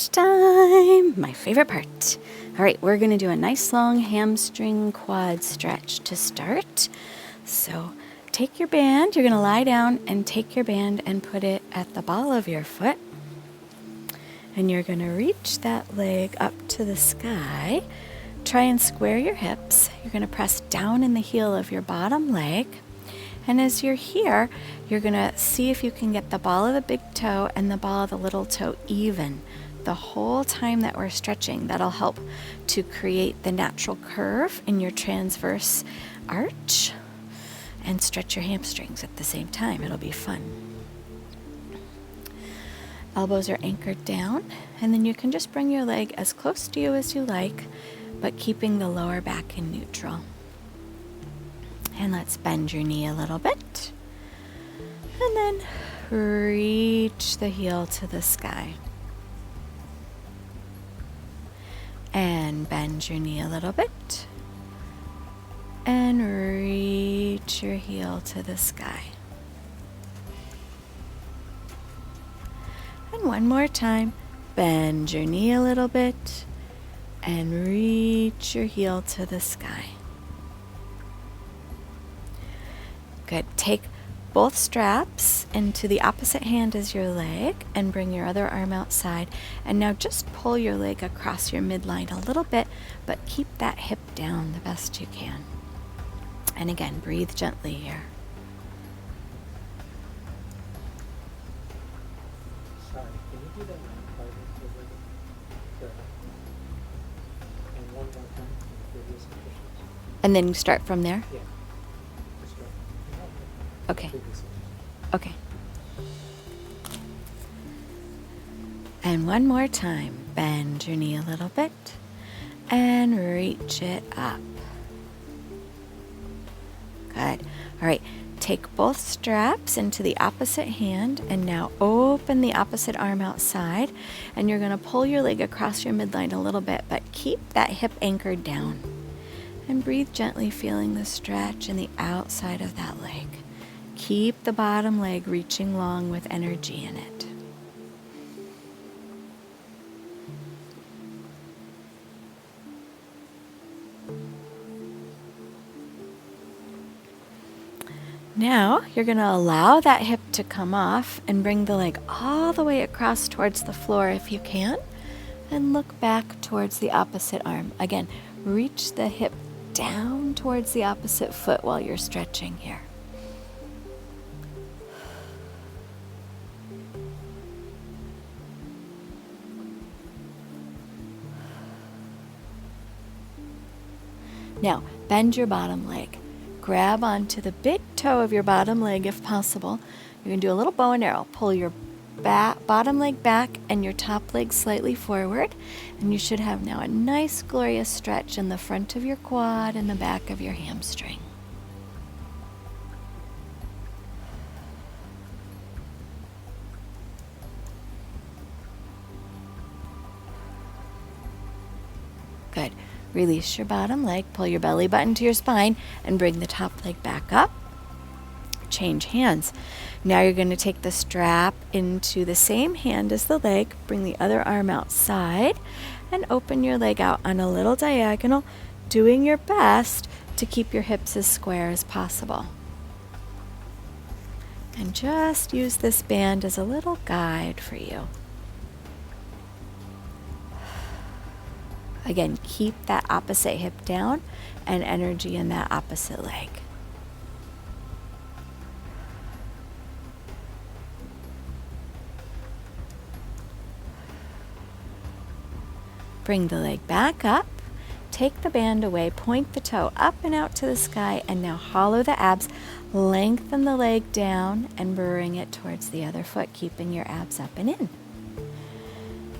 stretch time, my favorite part. All right, we're gonna do a nice long hamstring quad stretch to start. So take your band, you're gonna lie down and take your band and put it at the ball of your foot. And you're gonna reach that leg up to the sky. Try and square your hips. You're gonna press down in the heel of your bottom leg. And as you're here, you're gonna see if you can get the ball of the big toe and the ball of the little toe even the whole time that we're stretching. That'll help to create the natural curve in your transverse arch and stretch your hamstrings at the same time. It'll be fun. Elbows are anchored down, and then you can just bring your leg as close to you as you like, but keeping the lower back in neutral. And let's bend your knee a little bit. And then reach the heel to the sky. And bend your knee a little bit. And reach your heel to the sky. And one more time, bend your knee a little bit and reach your heel to the sky. Good. Take both straps into the opposite hand as your leg and bring your other arm outside. And now just pull your leg across your midline a little bit, but keep that hip down the best you can. And again, breathe gently here. Sorry, can you do that and one more time in previous positions? And then start from there? Yeah. Just go. Okay. Previous. Okay. And one more time. Bend your knee a little bit and reach it up. Good. All right. Take both straps into the opposite hand and now open the opposite arm outside. And you're going to pull your leg across your midline a little bit, but keep that hip anchored down. And breathe gently, feeling the stretch in the outside of that leg. Keep the bottom leg reaching long with energy in it. Now, you're going to allow that hip to come off and bring the leg all the way across towards the floor if you can. And look back towards the opposite arm. Again, reach the hip down towards the opposite foot while you're stretching here. Now, bend your bottom leg. Grab onto the big toe of your bottom leg if possible. You're going to do a little bow and arrow. Pull your bottom leg back and your top leg slightly forward. And you should have now a nice, glorious stretch in the front of your quad and the back of your hamstring. Good. Release your bottom leg, pull your belly button to your spine, and bring the top leg back up. Change hands. Now you're going to take the strap into the same hand as the leg, bring the other arm outside, and open your leg out on a little diagonal, doing your best to keep your hips as square as possible. And just use this band as a little guide for you. Again, keep that opposite hip down and energy in that opposite leg. Bring the leg back up, take the band away, point the toe up and out to the sky, and now hollow the abs, lengthen the leg down, and bring it towards the other foot, keeping your abs up and in.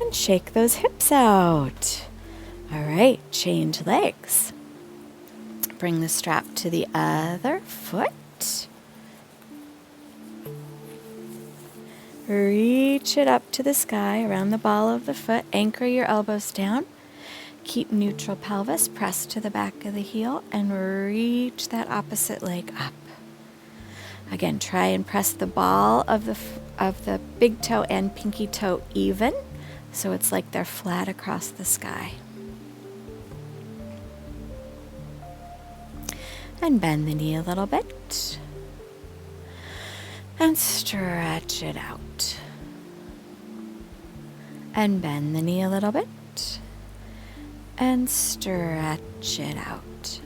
And shake those hips out. All right, change legs. Bring the strap to the other foot. Reach it up to the sky around the ball of the foot. Anchor your elbows down. Keep neutral pelvis pressed to the back of the heel and reach that opposite leg up. Again, try and press the ball of the big toe and pinky toe even so it's like they're flat across the sky. And bend the knee a little bit. And stretch it out. And bend the knee a little bit. And stretch it out.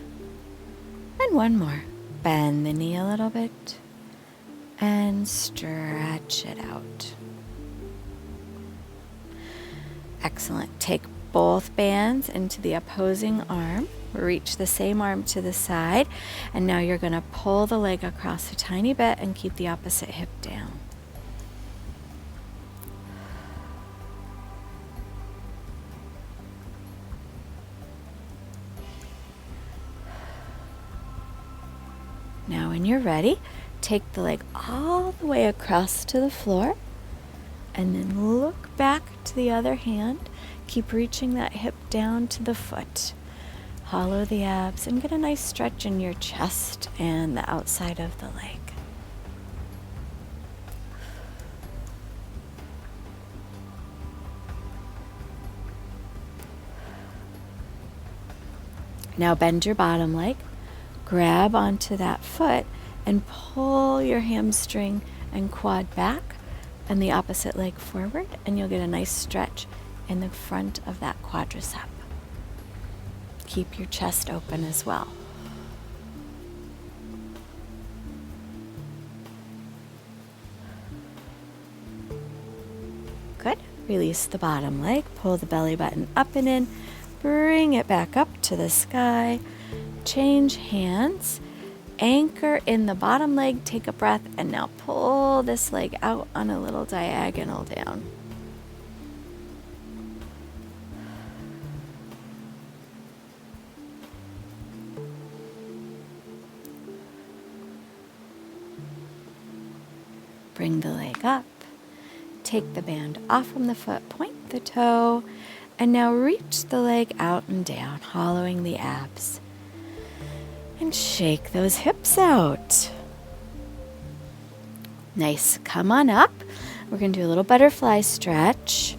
And one more. Bend the knee a little bit. And stretch it out. Excellent. Take both bands into the opposing arm. Reach the same arm to the side. And now you're going to pull the leg across a tiny bit and keep the opposite hip down. Now when you're ready, take the leg all the way across to the floor and then look back to the other hand. Keep reaching that hip down to the foot. Hollow the abs and get a nice stretch in your chest and the outside of the leg. Now bend your bottom leg, grab onto that foot and pull your hamstring and quad back and the opposite leg forward, and you'll get a nice stretch in the front of that quadricep. Keep your chest open as well. Good. Release the bottom leg, pull the belly button up and in, bring it back up to the sky, change hands, anchor in the bottom leg, take a breath, and now pull this leg out on a little diagonal down. Bring the leg up, take the band off from the foot, point the toe, and now reach the leg out and down, hollowing the abs. And shake those hips out. Nice. Come on up. We're going to do a little butterfly stretch.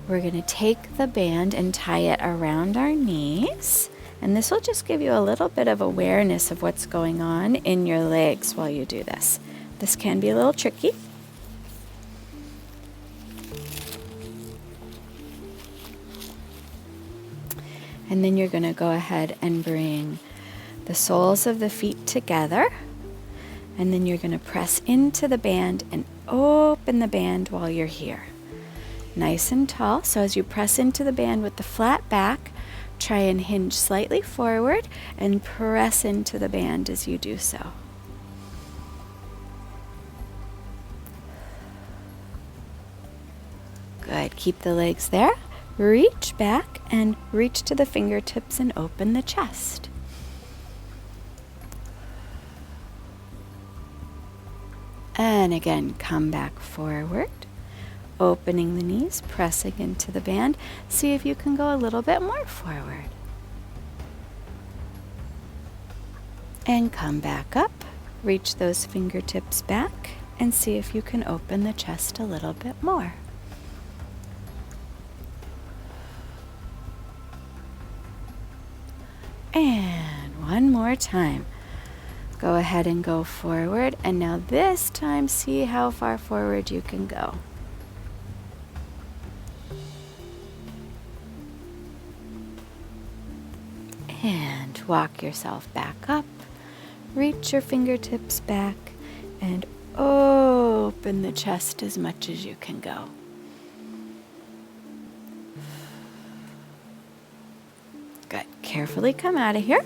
We're going to take the band and tie it around our knees. And this will just give you a little bit of awareness of what's going on in your legs while you do this. This can be a little tricky. And then you're going to go ahead and bring the soles of the feet together. And then you're going to press into the band and open the band while you're here. Nice and tall. So as you press into the band with the flat back, try and hinge slightly forward and press into the band as you do so. Good. Keep the legs there. Reach back and reach to the fingertips and open the chest. And again, come back forward, opening the knees, pressing into the band. See if you can go a little bit more forward. And come back up, reach those fingertips back, and see if you can open the chest a little bit more. And one more time. Go ahead and go forward, and now this time see how far forward you can go. And walk yourself back up, reach your fingertips back, and open the chest as much as you can go. Good. Carefully come out of here.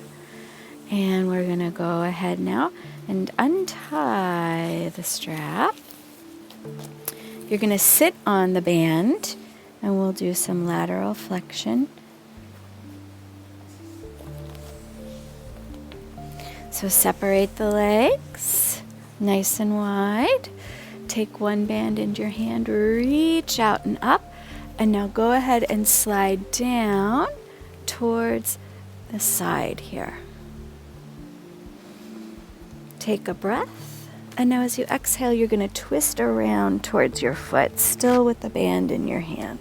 And we're going to go ahead now and untie the strap. You're going to sit on the band and we'll do some lateral flexion. So separate the legs nice and wide. Take one band into your hand, reach out and up, and now go ahead and slide down towards the side here. Take a breath, and now as you exhale, you're going to twist around towards your foot, still with the band in your hand.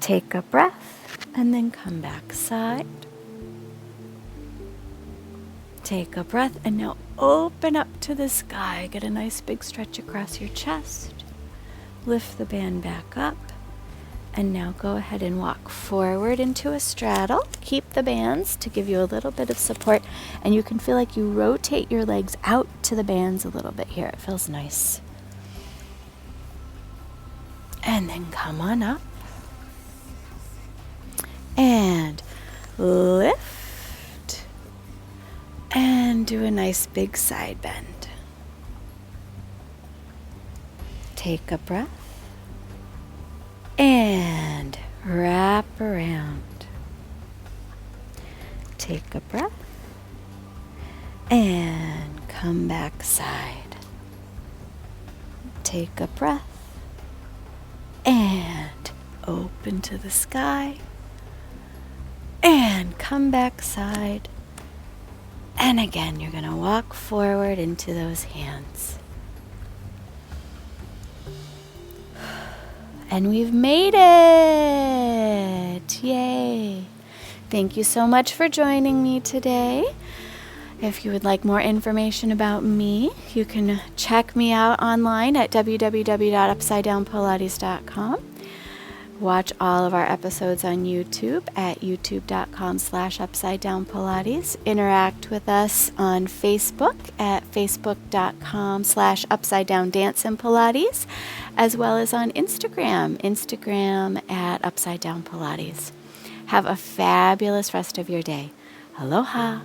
Take a breath and then come back side. Take a breath and now open up to the sky. Get a nice big stretch across your chest. Lift the band back up. And now go ahead and walk forward into a straddle. Keep the bands to give you a little bit of support. And you can feel like you rotate your legs out to the bands a little bit here. It feels nice. And then come on up. And lift. And do a nice big side bend. Take a breath. And wrap around. Take a breath. And come back side. Take a breath. And open to the sky. And come back side. And again, you're going to walk forward into those hands. And we've made it! Yay! Thank you so much for joining me today. If you would like more information about me, you can check me out online at www.upsidedownpilates.com. Watch all of our episodes on YouTube at youtube.com/upsidedownpilates. Interact with us on Facebook at facebook.com/upsidedowndanceandpilates, as well as on Instagram at upsidedownpilates. Have a fabulous rest of your day. Aloha.